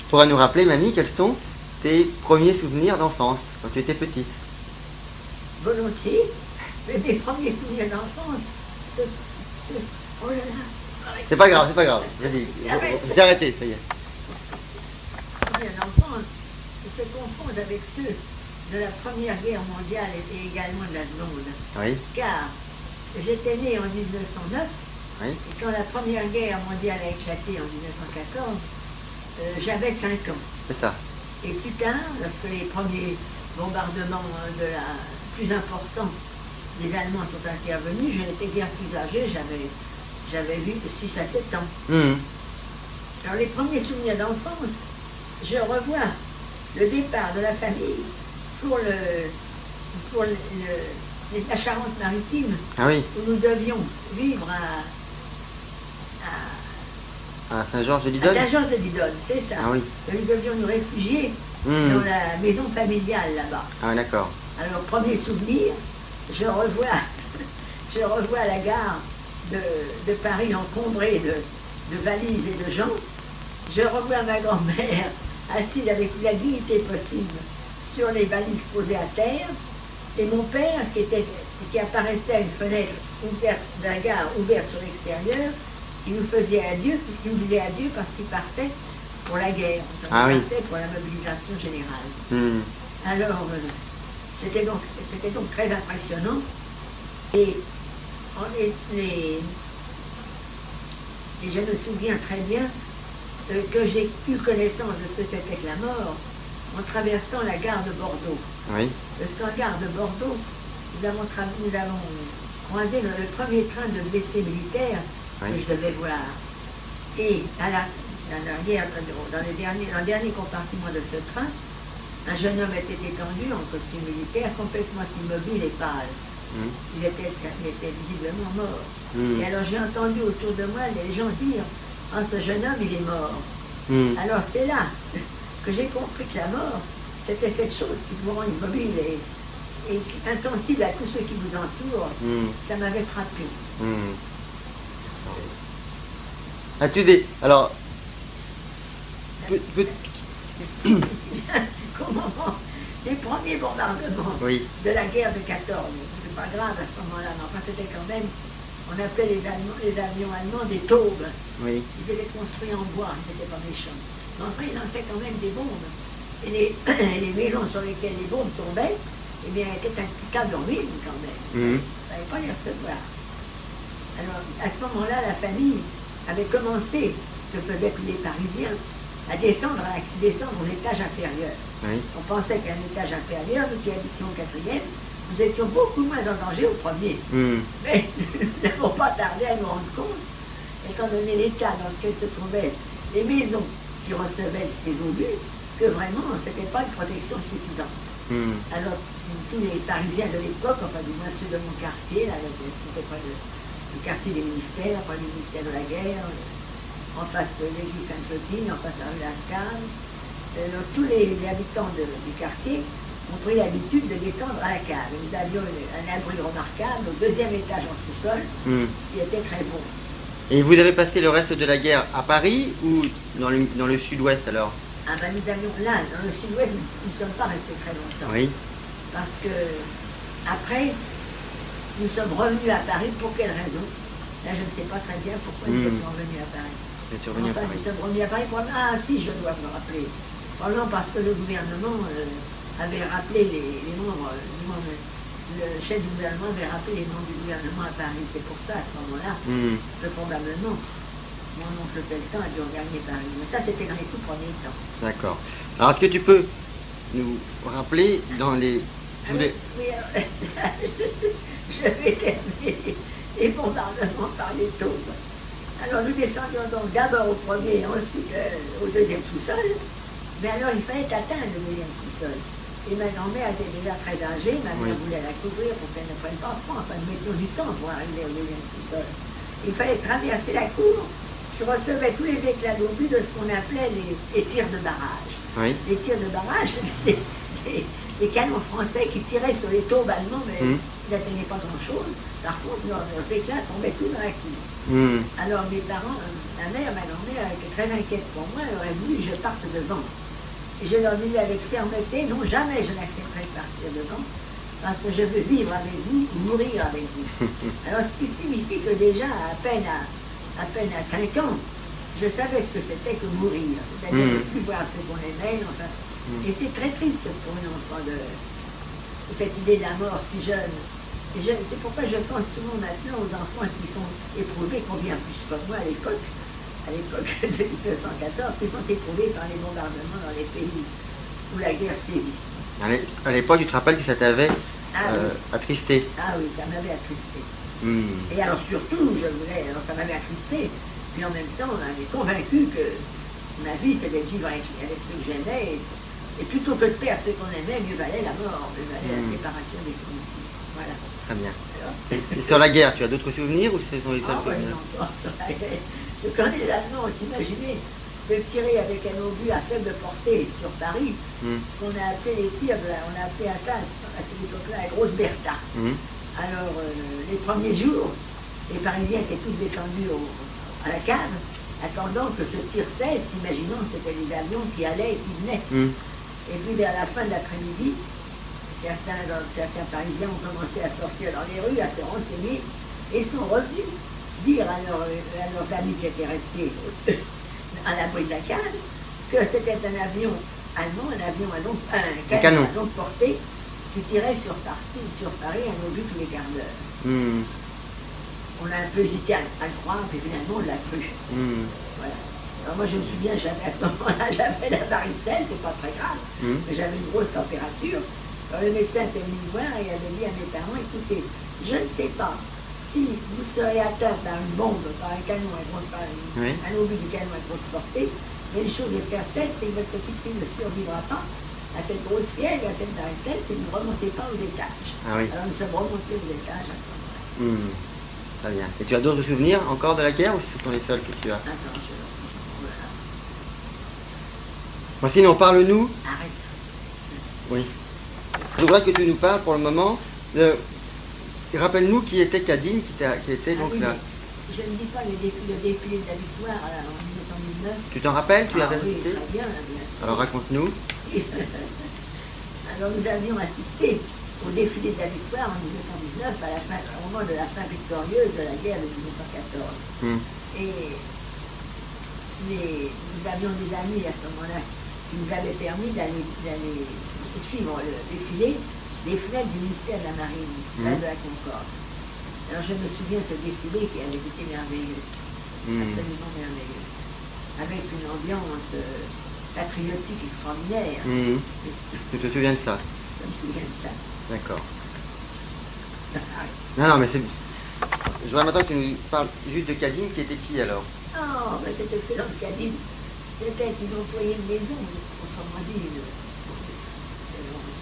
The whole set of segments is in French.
pourras nous rappeler, mamie, quels sont tes premiers souvenirs d'enfance, quand tu étais petite? Volontiers, mais mes premiers souvenirs d'enfance, oh là là, C'est pas grave, vas-y, j'ai arrêté, ça y est. souvenirs d'enfance se confondent avec ceux de la Première Guerre mondiale et également de la Seconde. Oui, Car j'étais né en 1909, oui, et quand la Première Guerre mondiale a éclaté en 1914, j'avais 5 ans. c'est ça. Et plus tard, lorsque les premiers bombardements plus importants des Allemands sont intervenus, je n'étais guère plus âgé, j'avais vu 6 à 7 ans. Mhm. Alors les premiers souvenirs d'enfance, je revois le départ de la famille pour la Charente-Maritime, Ah oui, où nous devions vivre à Saint-Georges-de-Lidon. à Saint-Georges-de-Lidon, c'est ça. Ah oui. Nous devions nous réfugier Mhm. dans la maison familiale là-bas. Ah d'accord. Alors, premier souvenir, je revois la gare de Paris encombrée de valises et de gens. Je revois ma grand-mère assise avec la dignité possible sur les valises posées à terre, et mon père qui apparaissait à une fenêtre ouverte de la gare ouverte sur l'extérieur, qui nous faisait adieu, qui nous disait adieu parce qu'il partait pour la guerre, Ah oui. partait pour la mobilisation générale. Mhm. Alors, c'était donc très impressionnant. Et je me souviens très bien que j'ai eu connaissance de ce que c'était que la mort en traversant la gare de Bordeaux. Oui, Parce qu'en gare de Bordeaux, nous avons croisé le premier train de blessés militaires oui. que je devais voir. Et dans le dernier compartiment de ce train, un jeune homme était étendu en costume militaire, complètement immobile et pâle. Mhm. Il était visiblement mort. Mhm. Et alors j'ai entendu autour de moi les gens dire « Ah, ce jeune homme, il est mort. Mhm. » Alors c'est là que j'ai compris que la mort, c'était cette chose qui vous rend immobile et insensible à tous ceux qui vous entourent. Mhm. Ça m'avait frappé. Mhm. As-tu des... Alors... Qu'au moment des premiers bombardements Oui, de la guerre de 14, c'est pas grave à ce moment-là, mais enfin c'était quand même, on appelait les avions allemands des taubes. oui. Ils étaient construits en bois, ils n'étaient pas méchants. Mais enfin, ils lançaient quand même des bombes. Et les maisons sur lesquelles les bombes tombaient, eh bien, étaient implicables en mine quand même. Mhm. Il ne fallait pas les recevoir. Alors, à ce moment-là, la famille avait commencé, ce que faisaient tous les Parisiens, à descendre aux étages inférieurs. Oui. On pensait qu'à un étage inférieur, nous qui habitions au 4e, nous étions beaucoup moins en danger au premier. Mhm. Mais nous n'avons pas tardé à nous rendre compte, étant donné l'état dans lequel se trouvaient les maisons qui recevaient ces obus, que vraiment, ce n'était pas une protection suffisante. Mhm. Alors, tous les Parisiens de l'époque, enfin du moins ceux de mon quartier, là, c'était pas le quartier des ministères, pas le ministère de la guerre, en face de l'église Sainte-Clotilde, en face de la rue Lascane. Donc, tous les habitants du quartier ont pris l'habitude de descendre à la cave. Nous avions un abri remarquable au 2e étage en sous-sol, Mhm. qui était très bon. Et vous avez passé le reste de la guerre à Paris ou dans le sud-ouest alors? Ah ben nous avions là, dans le sud-ouest, nous ne sommes pas restés très longtemps. Oui. Parce que après, nous sommes revenus à Paris. Pour quelle raison? Là, je ne sais pas très bien pourquoi nous sommes revenus à Paris. Vous êtes revenu à Enfin, Paris. nous sommes revenus à Paris pour... Ah si, je dois me rappeler. Probablement parce que le gouvernement avait rappelé les membres, le chef du gouvernement avait rappelé les membres du gouvernement à Paris. C'est pour ça, à ce moment-là, Mhm. que probablement, mon oncle Pelletan a dû regagner Paris. Mais ça, c'était dans les tout premiers temps. D'accord. Alors, est-ce que tu peux nous rappeler dans les... tous les... Oui, alors, je vais terminer les bombardements par les taubes. Alors nous descendions donc d'abord au premier, ensuite au 2e sous-sol. Mais alors il fallait atteindre le 2e sous-sol. Et ma grand-mère était déjà très âgée, ma mère voulait la couvrir pour qu'elle ne prenne pas froid. Enfin, nous mettions du temps pour arriver au 2e sous-sol. Il fallait traverser la cour. Je recevais tous les éclats d'obus de ce qu'on appelait les tirs de barrage. Oui. Les tirs de barrage, c'était les canons français qui tiraient sur les taubes allemands, mais Mhm. ils n'atteignaient pas grand-chose. Par contre, leurs éclats tombaient tout dans la cour. Hmm. Alors mes parents, ma grand-mère était très inquiète pour moi, elle aurait voulu que je parte devant. Et je leur dis avec fermeté, non, jamais je n'accepterai de partir devant, parce que je veux vivre avec vous ou mourir avec vous. Alors ce qui signifie que déjà, à peine à 5 ans, je savais ce que c'était que mourir, c'est-à-dire ne plus voir ce qu'on aimait, enfin. Et c'est très triste pour une enfant de cette idée de la mort si jeune. Et c'est pourquoi je pense souvent maintenant aux enfants qui sont éprouvés, combien plus comme moi à l'époque de 1914, qui sont éprouvés par les bombardements dans les pays où la guerre sévit. À l'époque, tu te rappelles que ça t'avait Oui. attristé. Ah oui, ça m'avait attristé. Hmm. Et alors surtout, alors ça m'avait attristé, puis en même temps, on m'avait convaincu que ma vie, c'était de vivre avec ceux que j'aimais, et plutôt que de perdre ceux qu'on aimait, mieux valait la mort, mieux valait la séparation définitive. Voilà. Très bien. Alors, Et sur la guerre, tu as d'autres souvenirs ou ce sont les seuls ben souvenirs? non, je connais l'allemand, imaginez, de tirer avec un obus à faible portée sur Paris, qu'on a appelé les tirs, on a appelé à ça, à cette époque-là, la grosse Bertha. Alors, les premiers jours, les Parisiens étaient tous descendus à la cave, attendant que ce tir cesse, imaginant que c'était les avions qui allaient et qui venaient. Et puis vers la fin de l'après-midi, certains Parisiens ont commencé à sortir dans les rues, à se renseigner, et sont revenus dire à leurs amis qui étaient restés à l'abri de la cave que c'était un avion allemand, un canon à longue portée qui tirait sur Paris un obus tous les quarts d'heure. On a un peu hésité à le croire, puis finalement on l'a cru. Voilà. Alors moi je me souviens, à ce moment-là, j'avais la varicelle, c'est pas très grave, mais j'avais une grosse température. Alors le médecin était venu me voir et il avait dit à mes parents, écoutez, je ne sais pas si vous serez atteint par une bombe, par un canon un obus du canon à grosse portée, mais une chose est certaine, c'est que votre petite fille ne survivra pas à cette grosse fièvre, à cette varicelle, si vous ne remontez pas aux étages. Ah oui. Alors nous sommes remontés aux étages à ce moment-là. Très bien. Et tu as d'autres souvenirs encore de la guerre ou ce sont les seuls que tu as? Attends, voilà. Bon, sinon, parle-nous. Arrête. Oui. Je voudrais que tu nous parles pour le moment de... Rappelle-nous qui était Cadine, qui était donc oui, là. Je ne dis pas le défilé de la victoire en 1919. Tu t'en rappelles? Tu avais oui, assisté? très bien, bien. Alors raconte-nous. Alors nous avions assisté au défilé de la victoire en 1919, au moment de la fin victorieuse de la guerre de 1914. Et nous avions des amis à ce moment-là qui nous avaient permis d'aller suivre le défilé des fenêtres du ministère de la Marine, près de la Concorde. Alors je me souviens de ce défilé qui avait été merveilleux, absolument merveilleux, avec une ambiance patriotique extraordinaire. Tu te souviens de ça? Je me souviens de ça. D'accord. Non, mais c'est... Je voudrais maintenant que tu nous parles juste de Cadine, qui était qui alors? Oh, mais cette excellente Cadine, c'était une employée de maison, autrement dit,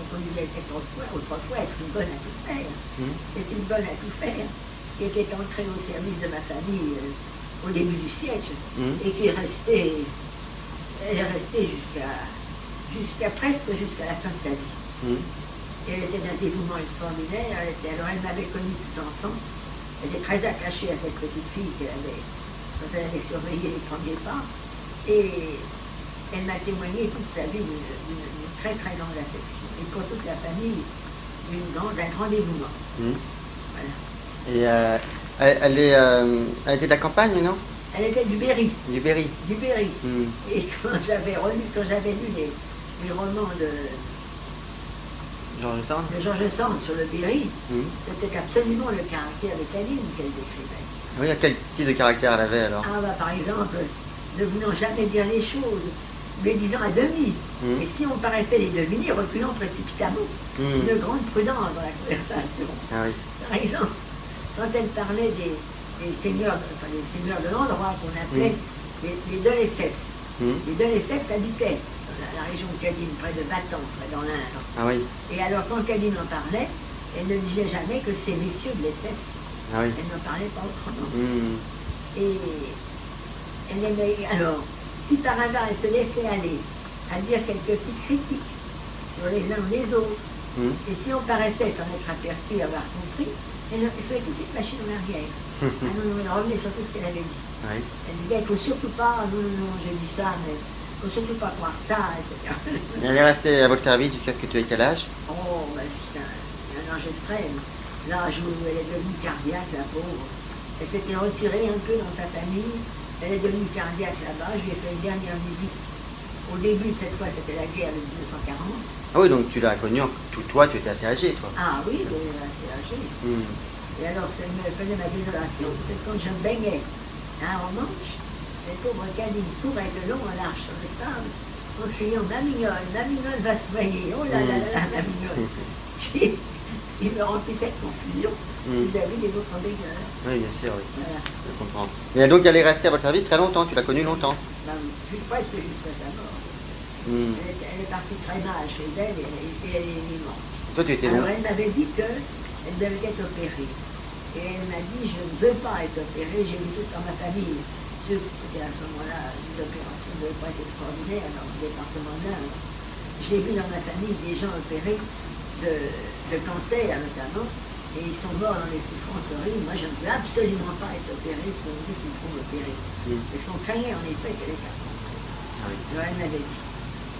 on disait autrefois être une bonne à tout faire. C'est une bonne à tout faire, qui était entrée au service de ma famille au début du siècle, et qui est restée presque jusqu'à la fin de sa vie. Elle était d'un dévouement extraordinaire, alors elle m'avait connue tout enfant, elle était très attachée à cette petite fille quand elle avait surveillé les premiers pas, et elle m'a témoigné toute sa vie d'une très très grande affection, et pour toute la famille, d'un grand dévouement. Voilà. Et elle était de la campagne, non? Elle était du Berry. Du Berry. Du Berry. Et quand j'avais lu les romans de George Sand sur le Berry, c'était absolument le caractère de Cadine qu'elle décrivait. Oui, quel type de caractère elle avait alors? Par exemple, ne voulant jamais dire les choses, mais disant à demi. Et si on paraissait les deviner, reculant précipitamment. Une grande prudence dans la conversation. Par exemple, quand elle parlait des seigneurs de l'endroit qu'on appelait les deux lesseps. Les deux lesseps habitaient dans la région de Cadine, près de Battan, près dans l'Indre. Et alors quand Cadine en parlait, elle ne disait jamais que ces messieurs de lesseps. Elle n'en parlait pas autrement. Et elle aimait, alors, si par hasard elle se laissait aller à dire quelques petites critiques sur les uns ou les autres. Hum. Et si on paraissait s'en être aperçu, avoir compris, il fallait tout de suite machine en arrière. Ah non, non, elle revenait sur tout ce qu'elle avait dit. Oui. Elle disait, il ne faut surtout pas, non, non, non, j'ai dit ça, mais il ne faut surtout pas croire ça, etc. Et elle est restée à votre service jusqu'à ce que tu aies quel âge? Oh, ben, c'est un âge extrême. L'âge où elle est devenue cardiaque, la pauvre. Elle s'était retirée un peu dans sa famille. Elle est devenue cardiaque là-bas. Je lui ai fait une dernière visite. Au début, cette fois, c'était la guerre de 1940. Ah oui, donc tu l'as connu, toi, tu étais assez âgé, toi. Ah oui, elle est assez âgée. Hum. Et alors, ça me faisait ma désolation. C'est quand je me baignais en Manche, les pauvres cadines couraient de long en large sur le sable, en criant « Ma mignonne va se noyer, oh là là là là, ma mignonne !» Il me remplissait de confusion vis-à-vis des autres baigneurs. Oui, bien sûr, oui. Voilà. Je comprends. Et donc elle est restée à votre service très longtemps, tu l'as connue longtemps. Ben, presque jusqu'à sa mort. Hum. Elle est partie très mal chez elle et elle est vivante. Toi, tu étais Alors long. elle m'avait dit qu'elle devait être opérée. Et elle m'a dit, je ne veux pas être opérée, j'ai vu tout dans ma famille. Ceux qui étaient à ce moment-là, les opérations ne devaient pas être extraordinaires dans le département de l'Inde. J'ai vu dans ma famille des gens opérés de cancer notamment, et ils sont morts dans les souffrances horribles. Moi, je ne veux absolument pas être opérée si on dit qu'il faut m'opérer. Parce qu'on craignait en effet qu'elle ait un cancer. Ah oui. Alors elle m'avait dit.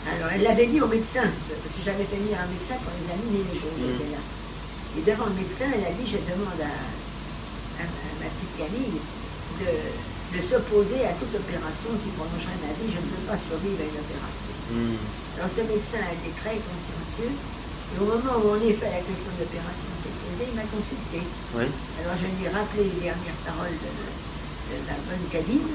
Alors elle l'avait dit au médecin, parce que j'avais fait venir un médecin pour examiner les choses, j'étais là. Et devant le médecin, elle a dit, je demande à ma petite Camille de s'opposer à toute opération qui prolongerait ma vie. Je ne veux pas survivre à une opération. Alors ce médecin a été très consciencieux. Et au moment où on est fait la question de l'opération s'est posée, il m'a consulté. Oui. Alors je lui ai rappelé les dernières paroles de la bonne Cadine,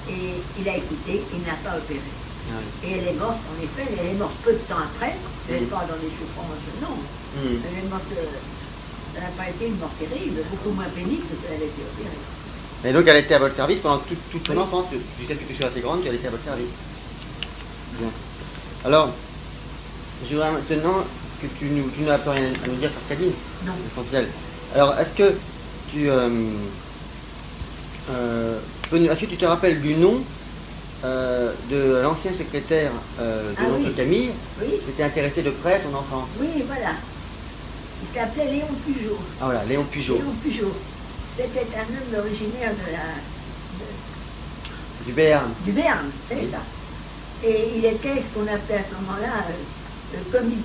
et il a écouté, il n'a pas opéré. Ah oui. Et elle est morte, en effet, elle est morte peu de temps après, elle n'est pas dans des souffrances, non. Elle est morte, ça n'a pas été une mort terrible, beaucoup moins pénible que si elle avait été opérée. Et donc elle était à votre service pendant toute ton enfance, jusqu'à ce que tu sois assez grande, tu étais à votre service. Bien. Alors, je voudrais maintenant que tu n'as pas rien à nous dire sur Cadine. Non. Essentiel. Alors, est-ce que est-ce que tu te rappelles du nom de l'ancien secrétaire de l'oncle Camille, oui, qui était intéressé de près à ton enfance? Oui, voilà. Il s'appelait Léon Pujot. Ah voilà, Léon Pujot. Léon Pujot. C'était un homme originaire Du Béarn. du Béarn, c'est Oui. ça. Et il était ce qu'on appelait à ce moment-là commis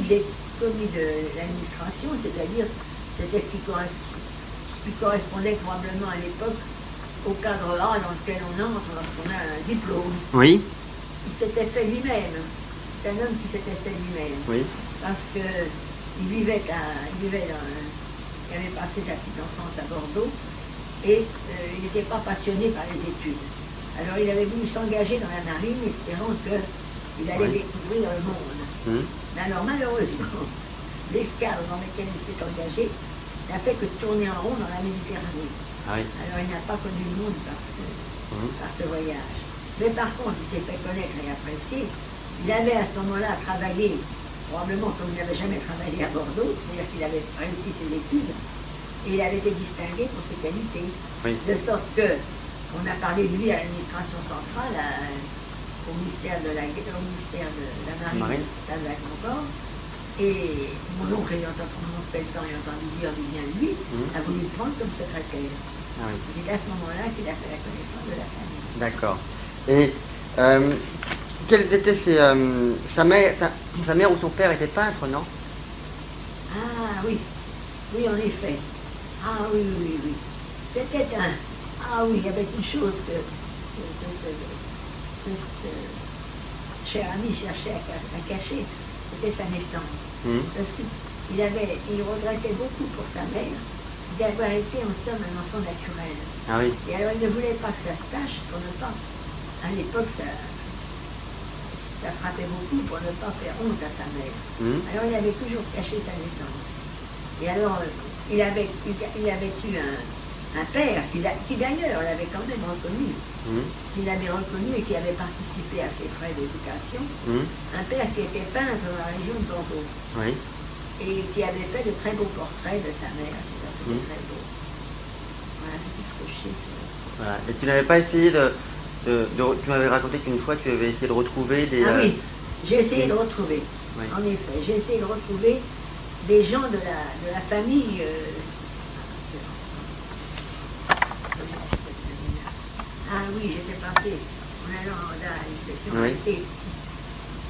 de l'administration, c'est-à-dire c'était ce qui correspondait probablement à l'époque au cadre A dans lequel on entre lorsqu'on a un diplôme. Oui. Il s'était fait lui-même. C'est un homme qui s'était fait lui-même. Oui. Parce qu'il vivait il avait passé sa petite enfance à Bordeaux et il n'était pas passionné par les études. Alors il avait voulu s'engager dans la marine, espérant qu'il allait découvrir le monde. Mais alors malheureusement, l'escale dans laquelle il s'est engagé n'a fait que tourner en rond dans la Méditerranée. Ah oui. Alors il n'a pas connu le monde par ce voyage. Mais par contre, il s'est fait connaître et apprécier. Il avait à ce moment-là travaillé, probablement comme il n'avait jamais travaillé à Bordeaux, c'est-à-dire qu'il avait réussi ses études, et il avait été distingué pour ses qualités. Oui. De sorte que, on a parlé de lui à l'administration centrale, au ministère de la Marine, à la Concorde, et mon oncle ayant entendu le temps et entendu dire du bien de lui, a voulu le prendre comme secrétaire. Ah oui. C'est à ce moment-là qu'il a fait la connaissance de la famille. D'accord. Et quels étaient sa mère ou son père était peintre, non? Ah oui, oui en effet. Ah oui, oui, oui. C'était un... Ah oui, il y avait une chose que cher ami cherchait à cacher, c'était sa naissance. Parce qu'il regrettait beaucoup pour sa mère d'avoir été en somme un enfant naturel. Ah oui. Et alors il ne voulait pas que ça se sache pour ne pas... À l'époque, ça frappait beaucoup pour ne pas faire honte à sa mère. Alors il avait toujours caché sa naissance. Et alors, il avait eu un père qui d'ailleurs l'avait quand même reconnu, qui l'avait reconnu et qui avait participé à ses frais d'éducation. Un père qui était peintre dans la région de Bordeaux. Oui. Et qui avait fait de très beaux portraits de sa mère. C'était très beau. Voilà, c'est tout ce que je sais. Voilà. Et tu n'avais pas essayé tu m'avais raconté qu'une fois tu avais essayé de retrouver des... Ah oui, j'ai essayé de retrouver. Oui. En effet, j'ai essayé de retrouver des gens de la famille. Ah oui, j'étais partie en allant à Hendaye. Nous étions Oui. arrêtés.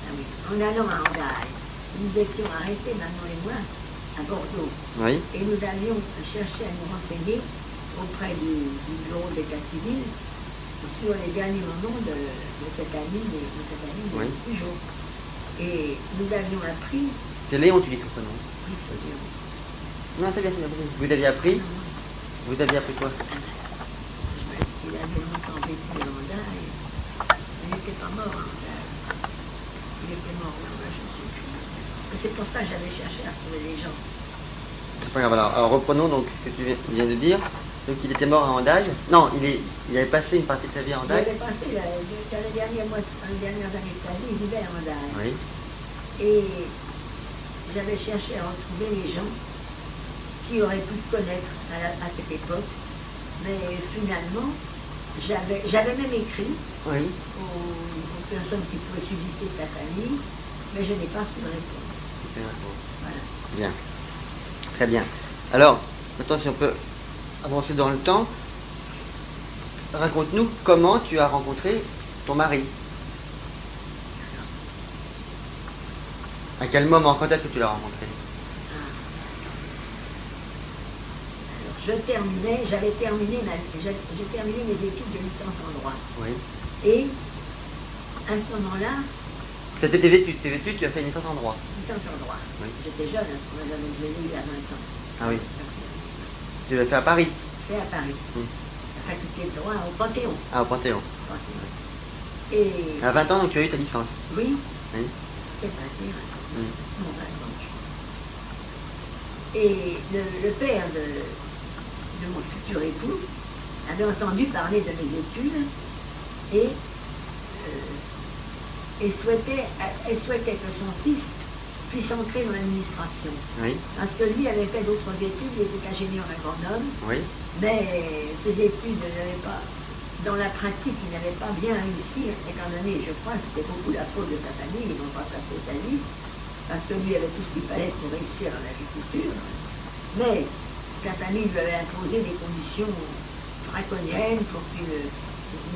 Ah oui, en allant à Hendaye. Nous étions arrêtés, maman et moi, à Bordeaux. Oui. Et nous allions chercher à nous renseigner auprès du bureau d'état civil sur les derniers moments de cette amie, Oui. de Pujol. Et nous avions appris, C'est Léon, tu dis ton prénom. oui, c'est bien. Non, c'est bien, c'est bien. Vous aviez appris Vous aviez appris quoi? Il avait longtemps vécu à Hendaye. Il n'était pas mort à Hendaye. Il était mort là-bas, je ne sais plus. Et c'est pour ça que j'avais cherché à retrouver les gens. C'est pas grave. Alors, reprenons donc ce que tu viens de dire. Donc il était mort à Hendaye. Non, il avait passé une partie de sa vie à Il Hendaye. avait passé les dernières années de sa vie, il vivait à Hendaye. Oui. Et j'avais cherché à retrouver les gens qui auraient pu le connaître à cette époque. Mais finalement, j'avais même écrit Oui. aux personnes qui pouvaient subsister de sa famille, mais je n'ai pas reçu de réponse. Voilà. Bien. Très bien. Alors, maintenant si on peut avancer dans le temps, raconte-nous comment tu as rencontré ton mari. À quel moment, quand est-ce que tu l'as rencontré? Alors, j'avais terminé j'ai terminé mes études de licence en droit. Oui. Et à ce moment-là, C'était tes études, tu as fait une licence en droit. licence en droit. Oui. J'étais jeune, je l'ai eu à 20 ans. Ah oui. Tu l'as fait à Paris. C'est à Paris. La faculté de droit au Panthéon. Ah, au Panthéon. Et À 20 ans, donc tu as eu ta licence. oui, Oui. c'est pas dire. Mm. Bon, ben, donc. Et le père de mon futur époux avait entendu parler de mes études et souhaitait que son fils puisse entrer dans l'administration. Oui. Parce que lui avait fait d'autres études, il était ingénieur agronome, Oui. mais ses études n'avaient pas, dans la pratique, il n'avait pas bien réussi, étant donné, je crois, que c'était beaucoup la faute de sa famille, et non pas sa faute à lui, parce que lui avait tout ce qu'il fallait pour réussir en agriculture. Mais sa famille lui avait imposé des conditions draconiennes pour qu'il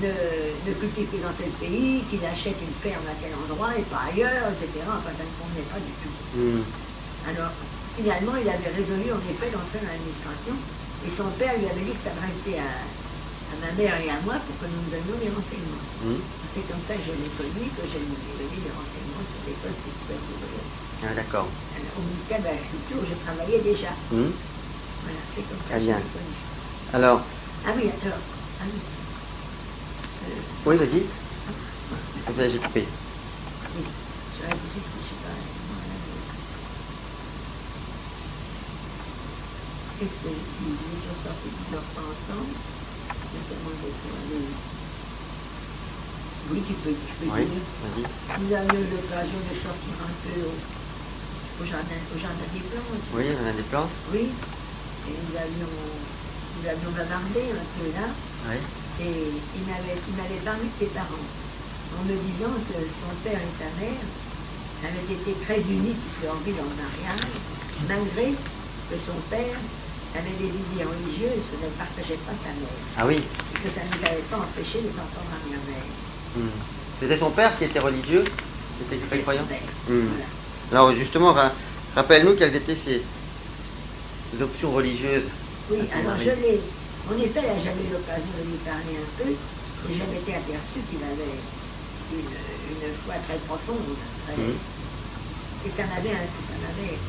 ne cultive que dans tel pays, qu'il achète une ferme à tel endroit et pas ailleurs, etc. Enfin, ça ne convenait pas du tout. Mm. Alors, finalement, il avait résolu en effet d'entrer dans l'administration et son père lui avait dit de s'adresser à ma mère et à moi pour que nous nous donnions des renseignements. Mm. C'est comme ça que je l'ai connu, que je lui ai donné des renseignements sur des postes qui pouvaient s'ouvrir. Ah, d'accord. Au ministère de l'Agriculture, je travaillais déjà. Mm. Voilà, c'est comme ça Très que je bien. l'ai connu. Alors, Ah oui, alors. Ah oui. oui, vas-y. Comme ça, j'ai coupé. Oui, je réfléchis si je suis pas. Qu'est-ce que nous étions sortis plusieurs fois ensemble, notamment des aller. Oui, tu peux Oui, dire. vas-y. Nous avions eu l'occasion de sortir un peu au jardin des plantes. Oui, on a des plantes. Oui. Et nous avions bavardé un peu là. Oui. Et il m'avait parlé de ses parents, en me disant que son père et sa mère avaient été très unis depuis leur vie dans le mariage, malgré que son père avait des idées religieuses que ne partageait pas sa mère, Ah oui. et que ça ne nous avait pas empêché de s'entendre à mère. Mm. C'était son père qui était religieux, qui était très croyant. Mm. Voilà. Alors justement, rappelle-nous quelles étaient ces options religieuses. Oui, à ton alors mari. je l'ai, en effet, là j'avais eu l'occasion de lui parler un peu, et je m'étais aperçu qu'il avait une foi très profonde, très, et ça m'avait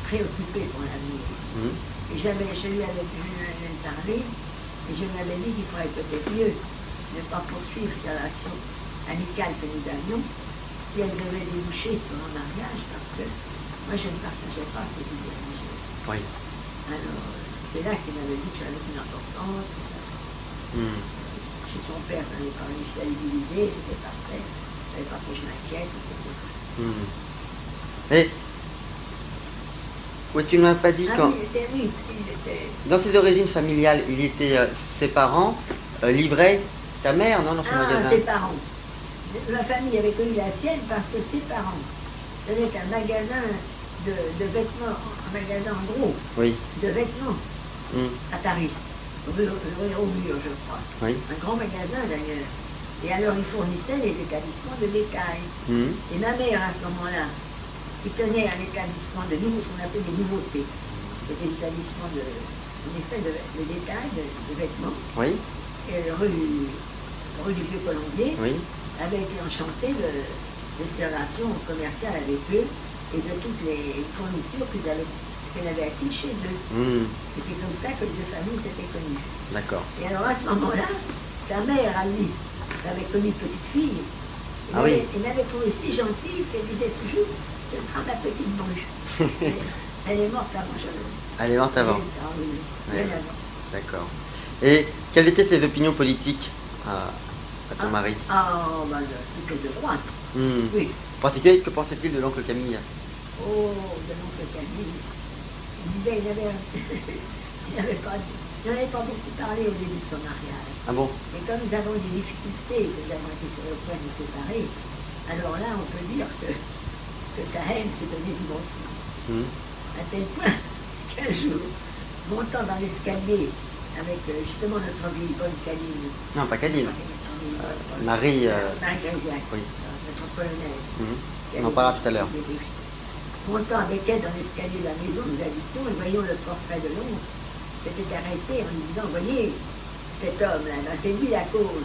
préoccupé pour l'avenir. Mm. Et je lui avais parlé, et je lui avais dit qu'il faudrait peut-être mieux ne pas poursuivre ces relations amicales que nous avions, si elles devaient déboucher sur un mariage, parce que moi je ne partageais pas ces idées religieuses. Oui. Alors, c'est là qu'il m'avait dit que j'avais une importance, tout ça. Mm. Chez son père, je n'avais pas réussi à l'utiliser, c'était parfait, je n'avais pas que je m'inquiète, etc. Mm. Et oui, tu ne m'as pas dit Ah quand. oui, il était... Dans ses origines familiales, ses parents livraient ta mère, non, dans son Ah, magasin. ses parents. Ma famille avait connu la sienne parce que ses parents Ce n'est qu'un magasin de vêtements, un magasin en gros, Oui. de vêtements Hmm. à Paris, rue au mur, je crois. Oui. Un grand magasin d'ailleurs. Et alors il fournissait les établissements de bétail. Hmm. Et ma mère à ce moment-là, qui tenait un établissement de nouveaux, ce qu'on appelait des nouveautés. C'était l'établissement en effet, de détail, de vêtements, Oui. et rue du Vieux-Colombier, Oui. avait été enchantée de ces relations commerciales avec eux et de toutes les fournitures qu'elle avait acquises chez eux. Hmm. C'était comme ça que les deux familles s'étaient connues. D'accord. Et alors à ce moment-là, sa mère, à lui, l'avait connue petite fille. Ah oui. Elle m'avait trouvé si gentille qu'elle disait toujours, ce sera ma petite Bruche. Elle est morte avant je. Elle est morte avant. Ah oui, Ouais. bien avant. D'accord. Et quelles étaient tes opinions politiques à ton mari? Ben, c'était de droite. Hmm. Oui. En particulier, que pensait-il de l'oncle Camille? Oh, de l'oncle Camille. Il disait, il n'avait pas beaucoup parlé au début de son mariage. Ah bon? Et comme nous avons des difficultés, que nous avons été sur le point de nous séparer, alors là, on peut dire que ta haine s'est donnée du bon sens. Hmm. À tel point qu'un jour, montant dans l'escalier avec justement notre vieille bonne Caline, Non, pas Cadine. Marie. Marie Gréziac, Oui. notre polonaise. Hmm. On en parlera tout à l'heure. Montant avec elle dans l'escalier de la maison où nous habitions et voyons le portrait de l'oncle, s'était arrêté en nous disant, voyez, cet homme-là, ben, c'est lui la cause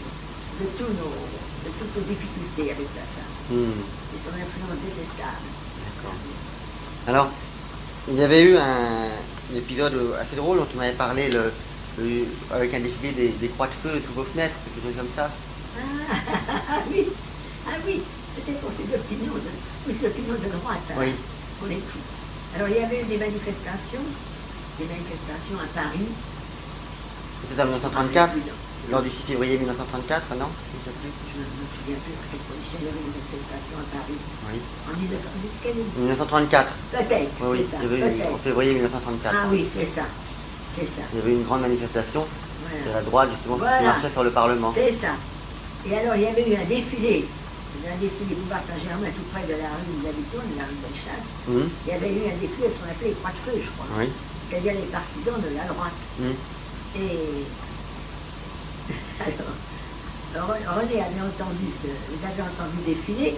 de toutes nos difficultés avec sa femme. Hmm. C'est son influence détestable. D'accord. Alors, il y avait eu un épisode assez drôle dont tu m'avais parlé avec un défilé des croix de feu sous vos fenêtres, quelque chose comme ça. Ah oui, c'était pour ces opinions de droite, hein, Oui. pour les coups. Alors il y avait eu des manifestations à Paris. C'était en 1934, lors du 6 février 1934, non? Je ne sais plus. Je ne me souviens plus à quelle condition il y avait une manifestation à Paris. Oui. En 1934. 1934. Peut-être. Oui, oui. C'est ça, Il y avait eu peut-être. en février 1934. Ah oui, c'est ça. C'est ça. Il y avait eu une grande manifestation de Voilà. la droite, justement, qui Voilà. marchait sur le Parlement. C'est ça. Et alors il y avait eu un défilé boulevard Saint-Germain, tout près de la rue où nous habitons, de la rue Bellechasse. Hmm. Il y avait eu un défilé, ce qu'on appelait les croix de feu, je crois. Oui. C'est-à-dire les partisans de la droite. Hmm. Et alors, René avait entendu vous avez entendu défiler.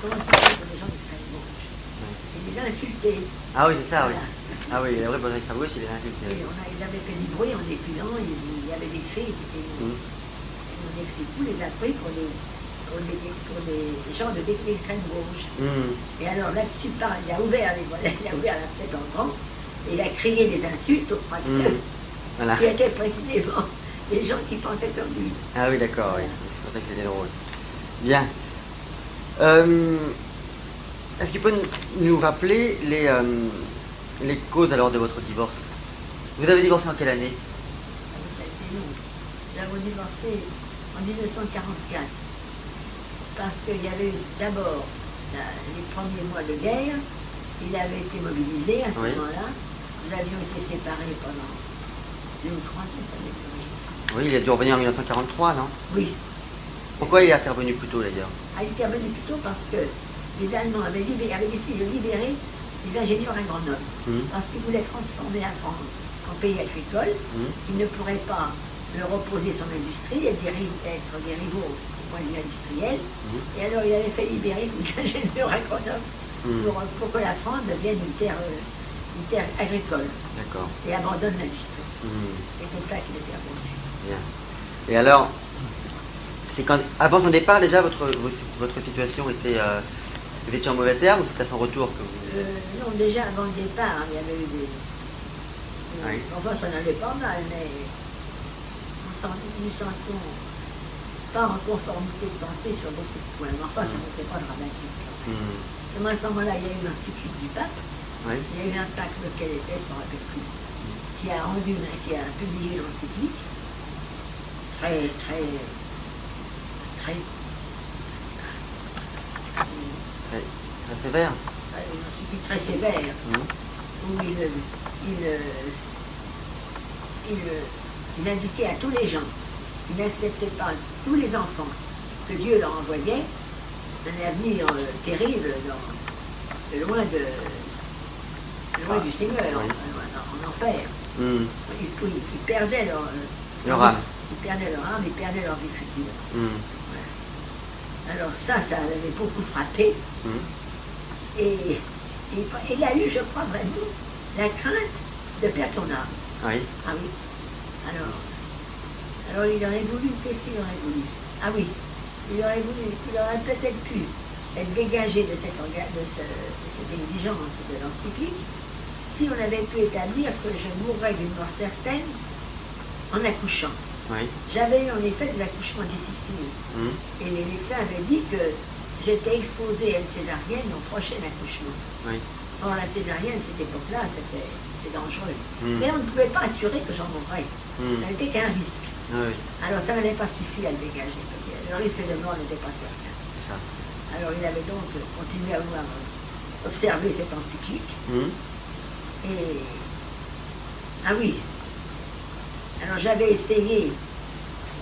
Comment ça fait pour les gens d'extrême gauche? Et les insultés. Ah oui, c'est ça, oui. Voilà. Ah oui, la vraie bonne extrême gauche, il est insulté. Et ils avaient fait du bruit en défilant, il y avait des faits, Hmm. on explique tous les appris pour des gens de l'extrême gauche. Hmm. Et alors là-dessus, il a ouvert les volets, il a ouvert la fenêtre en grand, et il a crié des insultes aux fracteurs, Voilà. qui étaient précisément des gens qui pensaient comme lui. Ah oui, d'accord, oui. C'est pour ça que c'était drôle. Bien. Est-ce que tu peux nous rappeler les causes alors de votre divorce? Vous avez divorcé en quelle année? Ça a été long. Nous avons divorcé en 1944, parce qu'il y avait eu d'abord les premiers mois de guerre, il avait été mobilisé à ce Oui. moment-là, nous avions été séparés pendant 2 ou 3 ans, ça m'est donné. Oui, il a dû revenir en 1943, non? Oui. Pourquoi il est intervenu plus tôt d'ailleurs? Il est revenu plus tôt parce que les Allemands avaient décidé de libérer les ingénieurs à Grenoble, Hmm. parce qu'ils voulaient transformer la France en pays agricole. Hmm. Ils ne pourraient pas leur opposer son industrie et être des rivaux au point de vue industriel. Hmm. Et alors il avait fait libérer tous les ingénieurs à Grenoble Hmm. pour que la France devienne une terre agricole D'accord. et abandonne l'industrie. Hmm. C'est comme ça qu'il était revenu. Bien. Et alors, c'est avant son départ déjà, votre situation était... vous étiez en mauvais terme ou c'est à son retour que vous... Non, déjà avant le départ, il y avait eu des... Oui. Enfin, ça n'allait pas mal, mais nous sentions pas en conformité de pensée sur beaucoup de points. Mais enfin, ça n'était pas dramatique. Quand même. Hmm. Seulement à ce moment-là, il y a eu l'institut du pape. Oui. Il y a eu un pape lequel était, je ne me rappelle plus, qui a publié l'encyclique. Très Très sévère. une encyclique très sévère, Hmm. où il indiquait à tous les gens, il n'acceptait pas tous les enfants que Dieu leur envoyait un avenir terrible, loin du Seigneur, Oui. en enfer. Ils perdaient Leur âme. Ils perdaient leur âme, ils perdaient leur vie future. Voilà. Alors ça l'avait beaucoup frappé. Et il a eu, je crois vraiment, la crainte de perdre son âme. Oui. Ah oui. Alors il aurait voulu, qu'est-ce qu'il aurait voulu? Ah oui, il aurait peut-être pu être dégagé de cette exigence de l'encyclique si on avait pu établir que je mourrais d'une mort certaine en accouchant. Oui. J'avais eu en effet de l'accouchement difficile. Et les médecins avaient dit que j'étais exposée à une césarienne au prochain accouchement. Oui. Or, la césarienne, à cette époque-là, c'était dangereux. Mais on ne pouvait pas assurer que j'en mourrais. Ça n'était qu'un risque. Oui. Alors, ça n'avait pas suffi à le dégager. Le risque de mort n'était pas certain. C'est ça. Alors, il avait donc continué à vouloir observer cette encyclique. Et... Ah oui. Alors, j'avais essayé,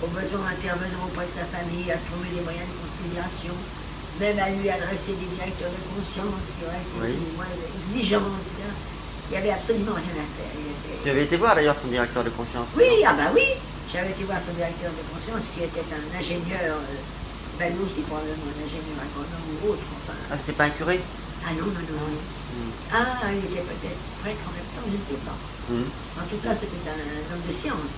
au besoin intervenant auprès de sa famille, à trouver des moyens de conciliation, même à lui adresser des directeurs de conscience qui auraient été plus moins exigeants. Il n'y avait absolument rien à faire. Tu avais été voir d'ailleurs son directeur de conscience. Oui, ah bah oui. J'avais été voir son directeur de conscience qui était un ingénieur, ben nous aussi probablement un ingénieur agronome ou autre. Enfin. Ah, c'était pas un curé? Ah non. Ah, il était peut-être prêtre en même temps, je ne sais pas. En tout cas, c'était un homme de science.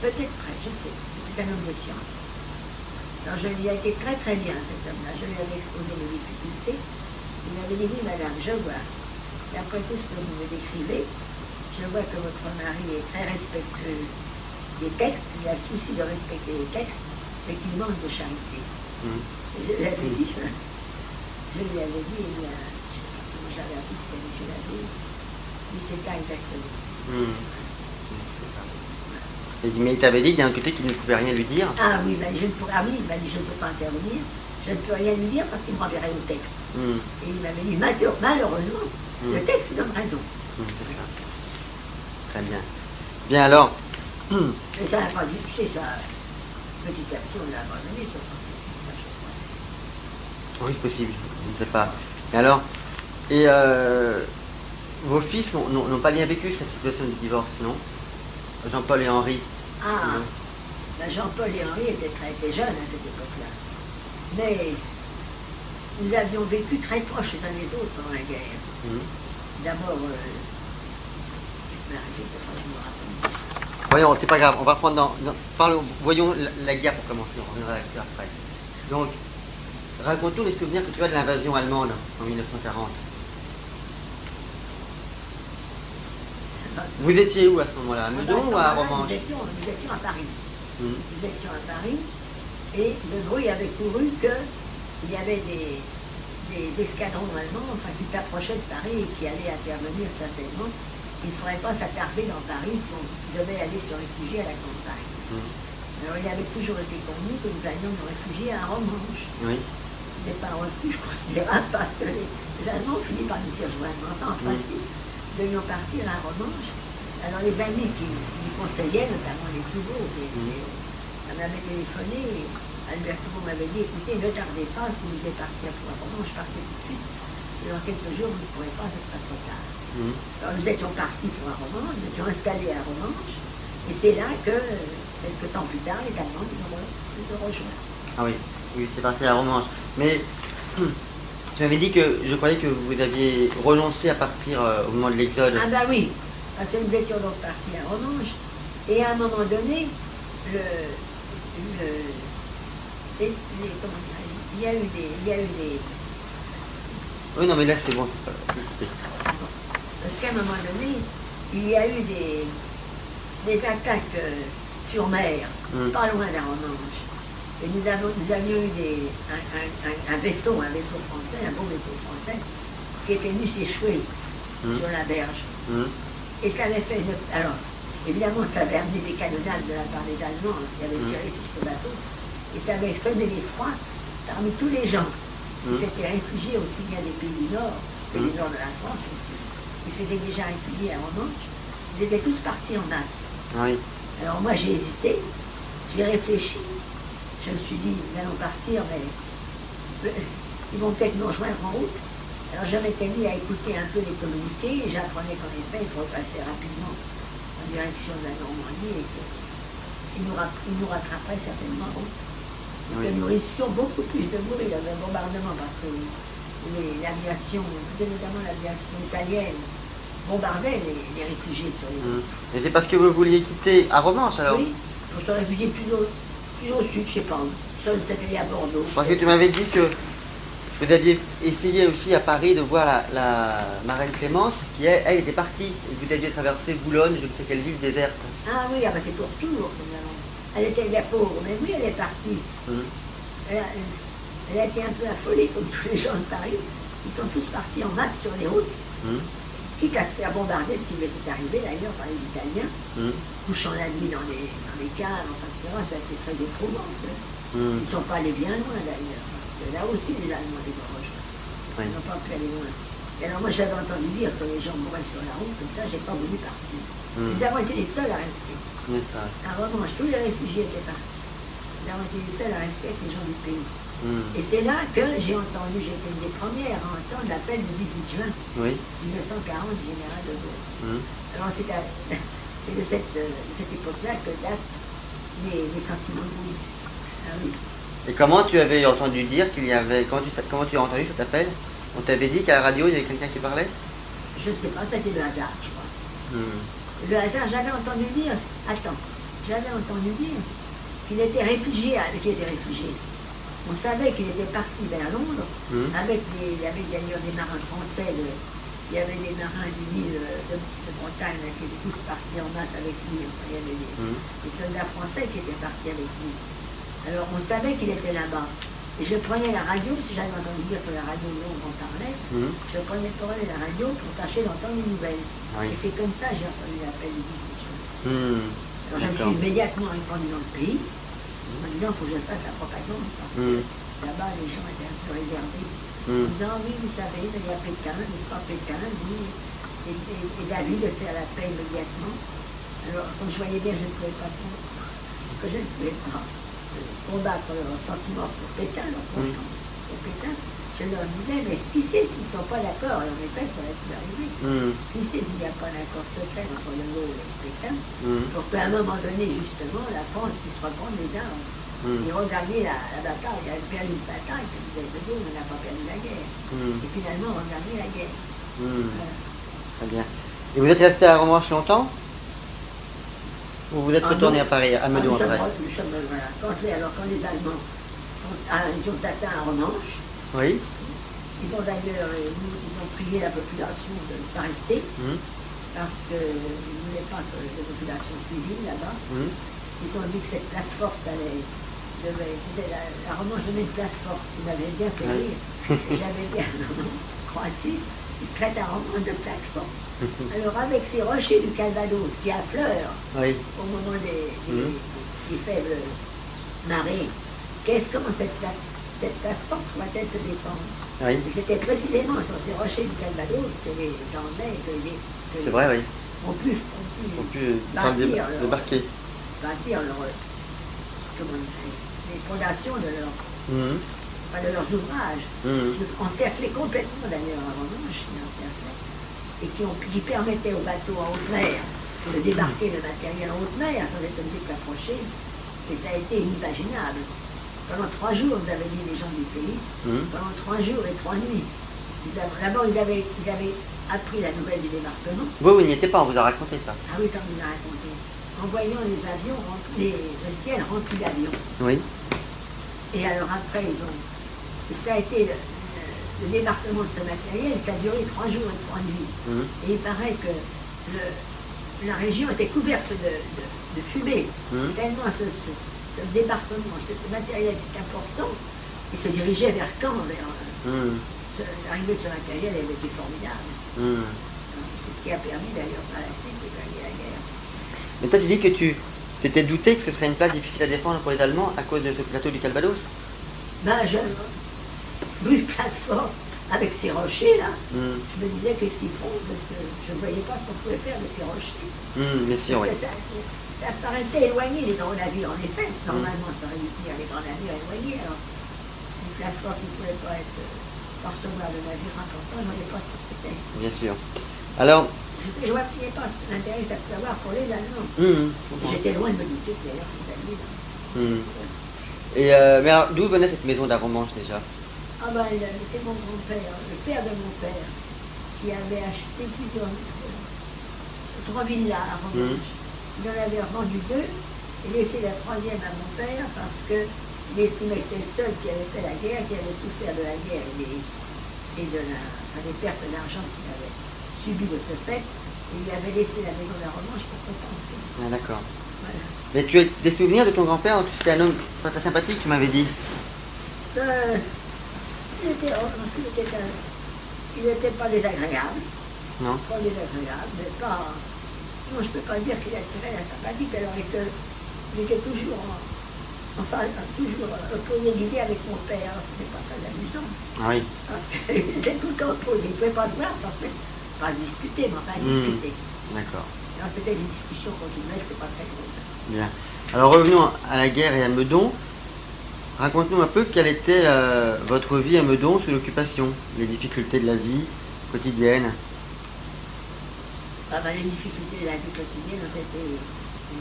Peut-être prêtre, je sais. C'était un homme de science. Alors je lui ai été très très bien, cet homme-là. Je lui avais exposé mes difficultés. Il m'avait dit, oui madame, je vois. D'après tout ce que vous me décrivez, je vois que votre mari est très respectueux des textes, il a le souci de respecter les textes, mais qu'il manque de charité. Je lui avais dit, eh bien, je sais pas comment j'avais appris que c'était M. Labbé, mais c'est ça exactement. Mais il t'avait dit d'un côté qu'il ne pouvait rien lui dire. Ah oui, ben, je ne pourrais, il m'a dit je ne peux pas intervenir, je ne peux rien lui dire parce qu'il me renverrait au texte. Et il m'avait dit malheureusement, le texte donne raison. C'est ça. Très bien. Bien alors. Mais ça n'a pas dû, c'est ça. Petit à petit, on l'a abandonné, ce français. Oui, c'est possible, je ne sais pas. Et alors, vos fils n'ont pas bien vécu cette situation de divorce, non? Jean-Paul et Henri. Ah, ben Jean-Paul et Henri étaient jeunes à cette époque-là. Mais nous avions vécu très proches les uns des autres pendant la guerre. D'abord, je me rappelle. Voyons, c'est pas grave, on va reprendre voyons la guerre pour commencer, on reviendra là-dessus après. Donc, raconte-nous les souvenirs que tu as de l'invasion allemande en 1940. Vous étiez où à ce moment-là? À Meudon ou à Romanche? Nous étions à Paris. Nous étions à Paris et le bruit avait couru qu'il y avait des escadrons allemands qui s'approchaient de Paris et qui allaient intervenir certainement. Il ne faudrait pas s'attarder dans Paris si on devait aller se réfugier à la campagne. Alors il avait toujours été convenu que nous allions nous réfugier à Romanche. Oui. Ce n'est pas un refuge considérable parce que les Allemands finissent par nous dire joindre. En principe, devions partir à Romanche. Alors les amis qui nous conseillaient, notamment les plus beaux, ça m'avait téléphoné, Alberto m'avait dit, écoutez, ne tardez pas, si vous voulez partir pour Romanche, partez tout de suite. Et dans quelques jours, vous ne pourrez pas, ce sera trop tard. Alors nous étions partis pour Romanche, nous étions installés à Romanche, et c'est là que, quelques temps plus tard, les Allemands nous ont rejoints. Ah oui, c'est parti à Romanche. Mais tu m'avais dit que je croyais que vous aviez renoncé à partir au moment de l'exode. Ah ben oui, parce que nous étions donc partis à Romanche, et à un moment donné, il y a eu des... Oui, non, mais là c'est bon. Parce qu'à un moment donné, il y a eu des attaques sur mer, pas loin de la Romanche. Et nous avions eu un vaisseau français, un beau vaisseau français, qui était venu s'échouer sur la berge. Et ça avait fait alors, évidemment, ça avait amené des canonnades de la part des Allemands qui avaient tiré sur ce bateau. Et ça avait sonné l'effroi parmi tous les gens qui s'étaient réfugiés aussi bien des pays du Nord que du nord de la France aussi. Ils s'étaient déjà réfugiés à Romanche. Ils étaient tous partis en masse. Oui. Alors moi j'ai hésité, j'ai réfléchi, je je me suis dit, nous allons partir, mais ils vont peut-être nous rejoindre en route. Alors je m'étais mis à écouter un peu les communiqués, et j'apprenais qu'en effet, il faut passer rapidement en direction de la Normandie et qu'ils nous rattraperaient certainement en route. Oui. Que nous risquions beaucoup plus de mourir dans un bombardement parce que l'aviation, notamment l'aviation italienne, bombardait les réfugiés sur les routes. Et c'est parce que vous vouliez quitter à Romanche alors? Oui, pour se réfugier plus au sud, je sais pas où. Ça, c'était à Bordeaux. Parce que tu m'avais dit que vous aviez essayé aussi à Paris de voir la marraine Clémence, qui elle était partie. Et vous aviez traversé Boulogne, je ne sais quelle ville déserte. Ah oui, ah bah c'est pour toujours. Elle était la pauvre, mais oui, elle est partie. Elle a été un peu affolée, comme tous les gens de Paris. Ils sont tous partis en masse sur les routes. Quitte à se faire bombarder, ce qui m'était arrivé d'ailleurs par les Italiens, couchant la nuit dans les caves, etc. Ça a été très éprouvant. Ils ne sont pas allés bien loin d'ailleurs. Parce que là aussi, les Allemands étaient dangereux. Ils n'ont pas pu aller loin. Et alors moi, j'avais entendu dire que les gens mouraient sur la route, comme ça, j'ai pas voulu partir. Nous avons été les seuls à rester. À Romanche, tous les réfugiés étaient partis. Nous avons été les seuls à rester avec les gens du pays. Et c'est là que j'ai entendu, j'étais une des premières à entendre l'appel du 18 juin 1940 du général de Gaulle. Alors c'est de cette époque-là que datent les sentiments de Gaulle. Ah oui. Et comment tu avais entendu dire qu'il y avait... Comment tu as entendu cet appel? On t'avait dit qu'à la radio, il y avait quelqu'un qui parlait? Je ne sais pas, c'était le hasard, je crois. Le hasard, j'avais entendu dire... Attends, j'avais entendu dire qu'il était réfugié, qu'il était réfugié. On savait qu'il était parti vers Londres, avec il y avait d'ailleurs des marins français, il y avait des marins du Nil de Bretagne qui étaient tous partis en masse avec lui. Enfin, il y avait des soldats français qui étaient partis avec lui. Alors on savait qu'il était là-bas. Et je prenais la radio, si j'avais entendu dire que la radio de Londres en parlait, je prenais la radio pour tâcher d'entendre les nouvelles. Et c'est comme ça que j'ai entendu l'appel du 18 juin. Alors je me suis immédiatement répandu dans le pays, en me disant qu'il faut que je fasse la propagande, parce que là-bas les gens étaient un peu réservés. En disant oui, vous savez, il y a Pékin, n'est-ce pas Pékin, oui, et d'avis de faire la paix immédiatement. Alors quand je voyais bien, je ne pouvais pas combattre leur sentiment pour Pétain, leur conscience pour Pétain, je leur disais, mais qui sait s'ils ne sont pas d'accord, et en effet, ça va être arrivé. Qui sait s'il n'y a pas d'accord secret entre le Gaulle et Pétain, pour qu'à un moment donné, justement, la France puisse reprendre les armes et regagner la bataille. Elle a perdu une bataille, que vous avez dit, on n'a pas perdu la guerre. Et finalement, regagner la guerre. Très bien. Et vous êtes resté à Romanche longtemps? Ou vous êtes retourné à Paris, à Meudon après? Voilà. Quand les Allemands ils ont atteint à Romanche, ils ont d'ailleurs prié la population de ne pas rester, parce qu'ils ne voulaient pas que la population civile là-bas. Ils ont dit que cette place forte la Romanche donnait une place forte, ils m'avaient bien fait rire. J'avais bien, crois-tu, ils traitent à Romanche de place forte. Alors avec ces rochers du Calvados qui affleurent au moment des faibles marées, comment cette place forte pourrait-elle se défendre? C'était précisément sur ces rochers du Calvados que les Anglais ont pu bâtir les fondations de leurs ouvrages, encerclés complètement d'ailleurs à Romanche, et qui permettaient aux bateaux en haute mer de débarquer le matériel en haute mer sans être obligé de s'approcher, et ça a été inimaginable. Pendant 3 jours, vous avez dit les gens du pays, pendant 3 jours et 3 nuits. D'abord, ils avaient appris la nouvelle du débarquement. Vous n'y étiez pas, on vous a raconté ça. Ah oui, ça on nous a raconté. En voyant les avions, le ciel rempli d'avions. Et alors après, ça a été le débarquement de ce matériel, ça a duré 3 jours et 3 nuits. Et il paraît que la région était couverte de fumée, tellement ce débarquement, ce matériel est important, il se dirigeait vers Caen, l'arrivée de ce matériel, elle était formidable. C'est ce qui a permis d'ailleurs par la suite de gagner la guerre. Mais toi tu dis que tu t'étais douté que ce serait une place difficile à défendre pour les Allemands à cause de ce plateau du Calvados? Oui, place forte. avec ces rochers là, Hum, je me disais qu'est-ce qu'ils font, parce que je ne voyais pas ce qu'on pouvait faire de ces rochers. bien sûr, oui. Parce que ça paraissait éloigné les grands navires, en effet. Normalement, ça aurait dû tenir les grands navires éloignés. Alors, une place forte qui ne pouvait pas être recevoir de navires importants, je ne voyais pas ce que c'était. Bien sûr. Alors, Je ne voyais pas l'intérêt de savoir pour les Allemands. je comprends. J'étais loin de me douter que d'ailleurs ces Allemands. Hum. Et, mais alors, d'où venait cette maison d'Arromanches déjà? Ah ben, c'était mon grand-père, le père de mon père, qui avait acheté plusieurs 3 villas à Romanche. Il en avait vendu 2 et laissé la 3e à mon père parce qu'il estimait que c'était le seul qui avait fait la guerre, qui avait souffert de la guerre et des pertes d'argent qu'il avait subies de ce fait. Et il avait laissé la maison de la Romanche pour compenser. Ah, d'accord. Voilà. Mais tu as des souvenirs de ton grand-père? C'était un homme très très sympathique, tu m'avais dit. Il n'était pas désagréable. Non? Pas désagréable, mais pas. Non, je ne peux pas dire qu'il attirait la sympathie, alors il était toujours toujours opposé d'idée avec mon père, c'était pas très amusant. Ah oui. Parce qu'il était tout le temps opposé, il ne pouvait pas se voir, pas discuter, mais enfin discuter. D'accord. Alors c'était une discussion continuelle, c'était pas très drôle. Bien. Alors revenons à la guerre et à Meudon. Raconte-nous un peu quelle était votre vie à Meudon sous l'occupation, les difficultés de la vie quotidienne. Ah ben, les difficultés de la vie quotidienne ont été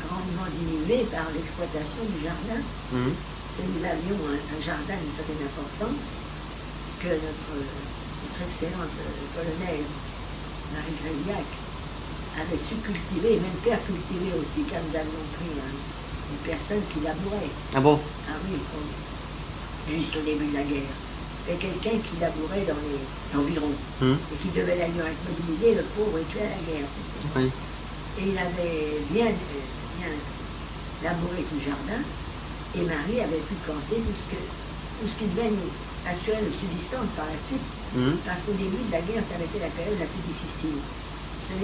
grandement diminuées par l'exploitation du jardin. Mhm. Et nous avions un jardin d'une certaine importance que notre excellente colonel Marie Gréliac avait su cultiver, et même faire cultiver aussi, car nous avions pris une personne qui labourait. Ah bon? Ah oui, juste au début de la guerre. Et quelqu'un qui labourait dans les environs et qui devait d'ailleurs être mobilisé, le pauvre est tué à la guerre. Oui. Et il avait bien labouré tout le jardin, et Marie avait pu planter tout ce qui devait nous assurer notre subsistance par la suite, parce qu'au début de la guerre, ça avait été la période la plus difficile.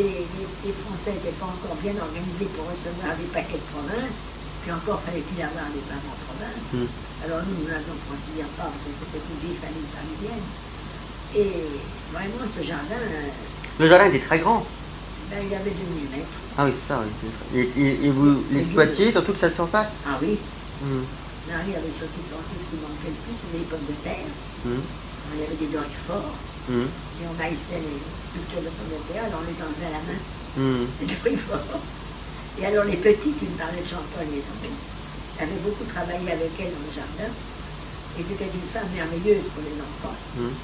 Les Français n'étaient pas encore bien organisés pour recevoir des paquets de province, puis encore fallait-il avoir des femmes en province. Alors nous n'avions considéré pas, parce que c'était une vieille famille parisienne. Et vraiment, ce jardin, Le jardin était très grand. ben, il avait 2000 mètres. Ah oui, c'est ça, oui. Et vous l'exploitiez sur toute sa surface? Ah oui, Mhm. Marie avait surtout planté ce qui manquait le plus, c'était les pommes de terre. Mhm. Il y avait des dorques forts, Mhm. et on maïssait les cultures de pommes de terre, alors on les enlevait à la main, Mhm. des fruits forts. Et alors les petits qui me parlaient de Champagne, les enfants, avaient beaucoup travaillé avec elle dans le jardin, et c'était une femme merveilleuse pour les enfants. Mhm.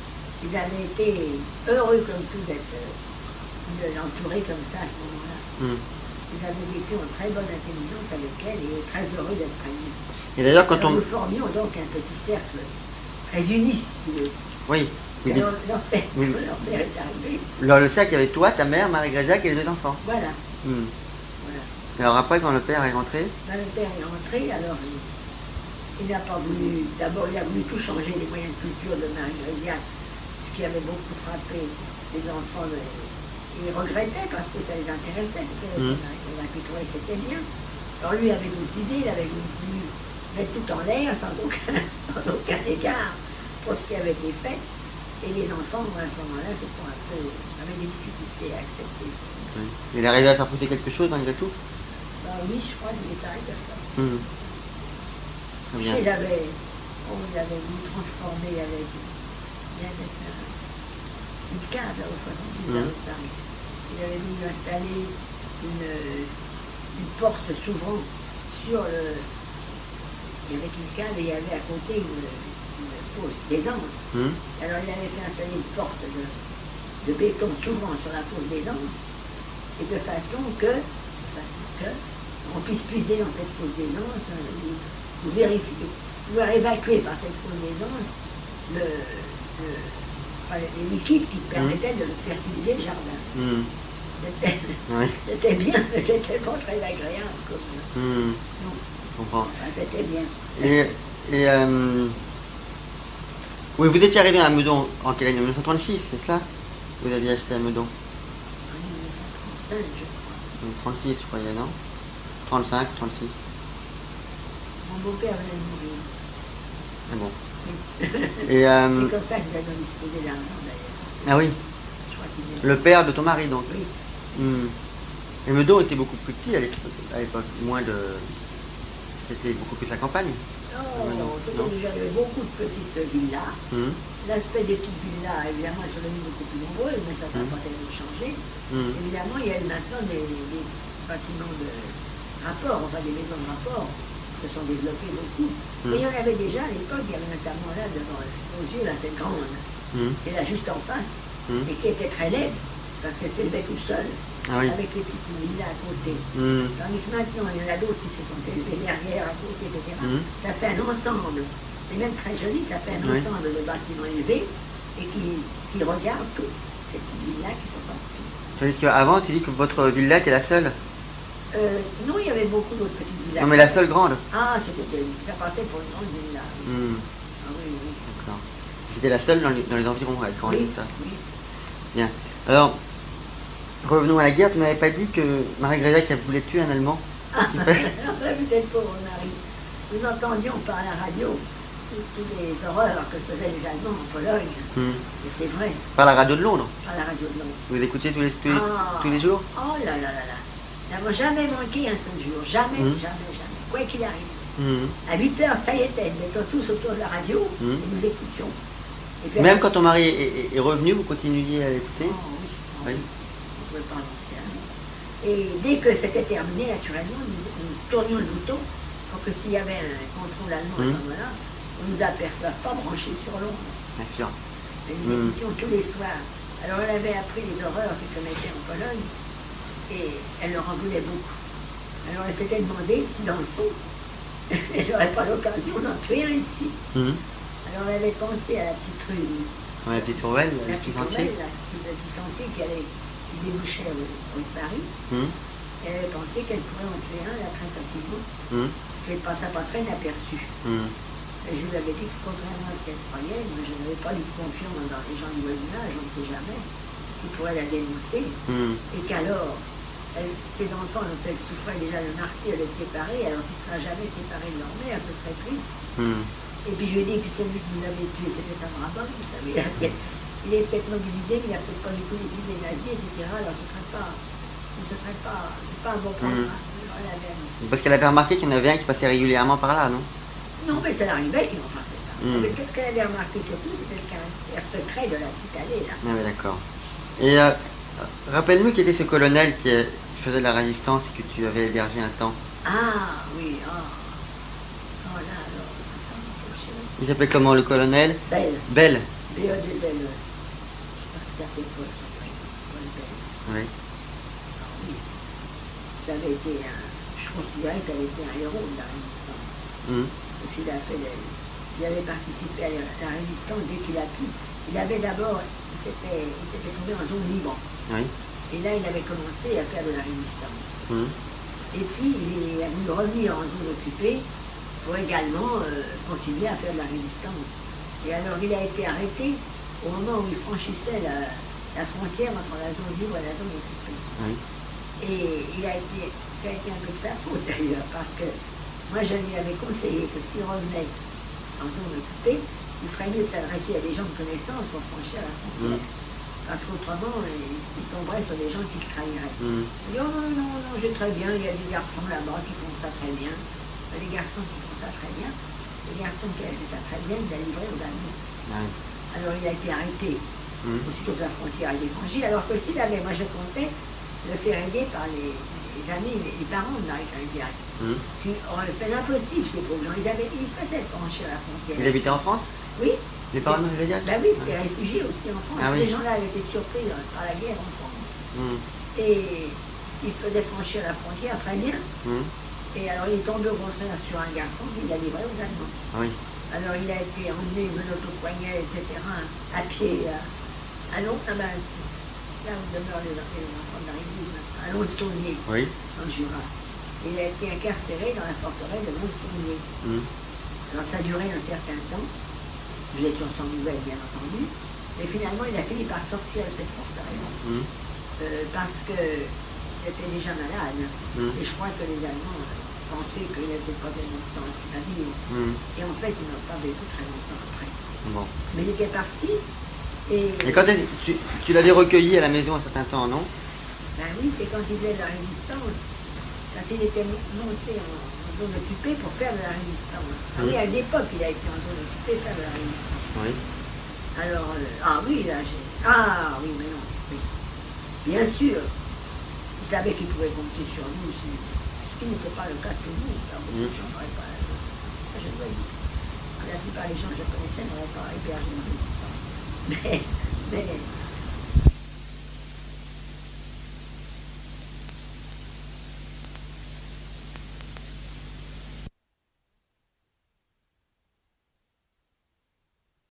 Ils avaient été heureux comme tout d'être de l'entourer comme ça à ce moment-là. Mhm. Ils avaient vécu en très bonne intelligence avec elle et très heureux d'être réunis. Et d'ailleurs, quand Alors, on... nous formions donc un petit cercle très uni, si tu veux. Oui. Et Mais alors, leur père, Oui. leur père est arrivé. le cercle, il y avait toi, ta mère, Marie Gréjac et les 2 enfants. Voilà, Mhm. voilà. Alors après, quand le père est rentré, Ben, le père est rentré, alors il n'a pas voulu. D'abord, il a voulu tout changer, les moyens de culture de Marie Gréliac, ce qui avait beaucoup frappé les enfants. Ils regrettaient parce que ça les intéressait. Marie Gréliac trouvait que c'était bien. Alors lui avait d'autres idées, il avait voulu mettre tout en l'air sans aucun égard pour ce qui avait été fait. Et les enfants, à ce moment-là, avaient des difficultés à accepter. il est arrivé à faire pousser quelque chose malgré tout. Ben oui, je crois qu'il est arrivé à ça. Mhm. Très bien. Il avait voulu transformer avec une cave là, au 70 à Paris. Il avait voulu installer une porte s'ouvrant sur le... Il y avait une cave et il y avait à côté une fosse des Andes. Alors il avait fait installer une porte de béton s'ouvrant sur la fosse des Andes, et de façon que on puisse puiser dans cette fosse des Andes, vous vérifiez, pouvoir évacuer par cette fosse des Andes les liquides qui permettaient de fertiliser le jardin. C'était bien, mais c'était pas très agréable comme non. Je comprends. Enfin, c'était bien. Et oui, vous étiez arrivé à Meudon en quelle année? En 1936, c'est ça? Vous aviez acheté à Meudon? En 1935, je crois. 36, je croyais, non? 35, 36. Mon beau-père venait de mourir. Ah bon. Oui. Et C'est comme ça que nous avons disposé l'argent d'ailleurs. Ah oui, Je crois qu'il est... le père de ton mari donc. Oui. Hmm. Et Meudon était beaucoup plus petit à l'époque, moins de... C'était beaucoup plus la campagne. Non, c'était Non. déjà, il y avait beaucoup de petites villas. Hmm. L'aspect des petites villas, évidemment, elles sont devenues beaucoup plus nombreuses, mais ça n'a pas tellement changé. Hmm. Évidemment, il y a eu maintenant des bâtiments de rapport, enfin des maisons de rapport, qui se sont développées beaucoup. Mais il y en avait déjà à l'époque, il y avait notamment là, devant nos yeux, là, cette grande, qui est là juste en face, et qui était très laide, parce qu'elle s'élevait tout seul, Ah oui. avec les petites villas à côté. Hmm. Tandis que maintenant, il y en a d'autres qui se sont élevés derrière, à côté, etc. Ça fait un ensemble, c'est même très joli, ça fait un Oui. ensemble de bâtiments élevés, et qui regardent toutes ces petites villas qui sont partout. Tandis qu'avant, tu dis que votre villa était la seule. Non, il y avait beaucoup d'autres petites villas. Non, mais la seule grande. Ah, ça passait pour une grande villa. Oui. Hmm. Ah oui, oui. D'accord. C'était la seule dans les environs, ouais, quand on Oui, dit ça. oui. Bien. Alors, revenons à la guerre. Tu m'avais pas dit que Marie Grésac elle voulait tuer un Allemand. Ah, peut-être pas, on arrive. Nous entendions par la radio toutes les horreurs que faisaient les Allemands en Pologne. Hmm. Et c'est vrai, Par la radio de Londres. par la radio de Londres. Vous écoutez Ah. tous les jours. Oh là là là là. Nous n'avons jamais manqué un seul jour. Jamais, Mm. jamais, jamais. Quoi qu'il arrive. Hmm. À 8 heures, ça y était, nous étions tous autour de la radio Mm. et nous l'écoutions. Et puis, Même quand ton mari est revenu, vous continuiez à l'écouter. Oh, oui, oh, Oui. oui. On ne pouvait pas annoncer un mot. Et dès que c'était terminé, naturellement, nous tournions le bouton pour que s'il y avait un contrôle allemand à ce moment-là, on ne nous aperçoive pas branchés sur Londres. Bien sûr. Et nous écoutions tous les soirs. Alors elle avait appris les horreurs qu'ils commettaient en Pologne et elle leur en voulait beaucoup. Alors elle s'était demandé si dans le fond, elle n'aurait pas l'occasion d'en tuer un ici. Hmm. Alors elle avait pensé à la petite rue, Dans la petite tourelle, la le petit petite sentier. Tourelle, la petite sentier qui débouchait au Paris. Hmm. Elle avait pensé qu'elle pourrait en tuer un là très facilement, Hmm. qu'elle ne passa pas très inaperçue. Hmm. Et je lui avais dit que contrairement à ce qu'elle croyait, moi je n'avais pas eu confiance dans les gens du voisinage, on ne sait jamais, qui pourraient la dénoncer, Hmm. et qu'alors, ses enfants, dont elle souffrait déjà de martyr, d'être séparés, alors qu'ils ne seraient jamais séparés de leur mère, ce serait triste. Hmm. Et puis je lui ai dit que celui qui nous avait tué, c'était un rabbin, vous savez, il est peut-être mobilisé, mais il n'a peut-être pas du tout les idées nazies, etc. Alors ce serait pas c'est pas un bon programme. Alors, elle avait- Parce qu'elle avait remarqué qu'il y en avait un qui passait régulièrement par là, non? Non, mais ça l'arrivait qu'ils n'ont pas fait ça. Mm. Mais ce qu'elle avait remarqué surtout, c'était le caractère secret de la petite allée, là. Ah oui, d'accord. Et rappelle-nous qui était ce colonel qui faisait de la résistance et que tu avais hébergé un temps. Ah, oui, ah. Oh là, alors, attends, Il s'appelait comment, le colonel? Belle, Belle. B.E.D. Belle. Je sais pas si ça fait Paul, Paul Belle. Oui. Ah oui. Ça avait été je considérais qu'elle était un héros de la résistance. Hmm. Parce qu'il il avait participé à la résistance dès qu'il a pu. Il avait d'abord, il s'était trouvé en zone libre. Oui. Et là, il avait commencé à faire de la résistance. Hmm. Et puis, il a voulu revenir en zone occupée pour également continuer à faire de la résistance. Et alors, il a été arrêté au moment où il franchissait la frontière entre la zone libre et la zone occupée. Oui. Et ça a été un peu de sa faute d'ailleurs, parce que moi, je lui avais conseillé que s'il revenait en zone occupée, il ferait mieux de s'adresser à des gens de connaissance pour franchir la frontière. Parce qu'autrement, il tomberait sur des gens qui le trahiraient. Hmm. Il dit, oh non, non, non, j'ai très bien, il y a des garçons là-bas qui font ça très bien. Les garçons qui font ça très bien. Les garçons qui avaient fait ça très bien, il a livré aux Allemands. Ah oui. Alors il a été arrêté, Hmm. aussitôt que la frontière a été franchie, alors que s'il avait, moi je comptais, le faire aider par les amis, les parents de Marie-Claire. Hmm. Qui auraient fait l'impossible, ces pauvres gens. Ils faisaient franchir la frontière. Il habitait en France? Oui. Les parents de Marie Ben oui, c'était réfugiés aussi en France. Ah oui. Ces gens-là avaient été surpris par la guerre en France. Hmm. Et il faisait franchir la frontière très bien. Hmm. Et alors il est tombé au contraire sur un garçon qui l'a livré aux Allemands. Ah oui. Alors il a été emmené menottes au poignet, etc., à pied, à Lons, là où demeurent les enfants de la République, à Lons-Saunier, Oui. dans le Jura. Il a été incarcéré dans la forteresse de Lons-Saunier. Hmm. Alors ça a duré un certain temps. Nous étions sans nouvelles, bien entendu. Mais finalement, il a fini par sortir de cette forteresse. Hmm. Parce qu'il était déjà malade. Hmm. Et je crois que les Allemands pensaient qu'il n'était pas bien longtemps à vivre. Hmm. Et en fait, ils n'ont pas vécu très longtemps après. Bon. Mais il était parti, Et quand tu l'avais recueilli à la maison un certain temps, non? Ben oui, c'est quand il faisait de la résistance. Quand il était monté en zone occupée pour faire de la résistance. Ah oui, à l'époque, il a été en zone occupée faire de la résistance. Oui. Alors, ah oui, là, j'ai... Ah oui, mais non, oui. Bien sûr, il savait qu'il pouvait compter sur nous aussi. Ce qui n'était pas le cas de tout le monde. Beaucoup de gens n'auraient pas... Je dois dire. La plupart des gens que je connaissais n'auraient pas hébergé une résistance. Mais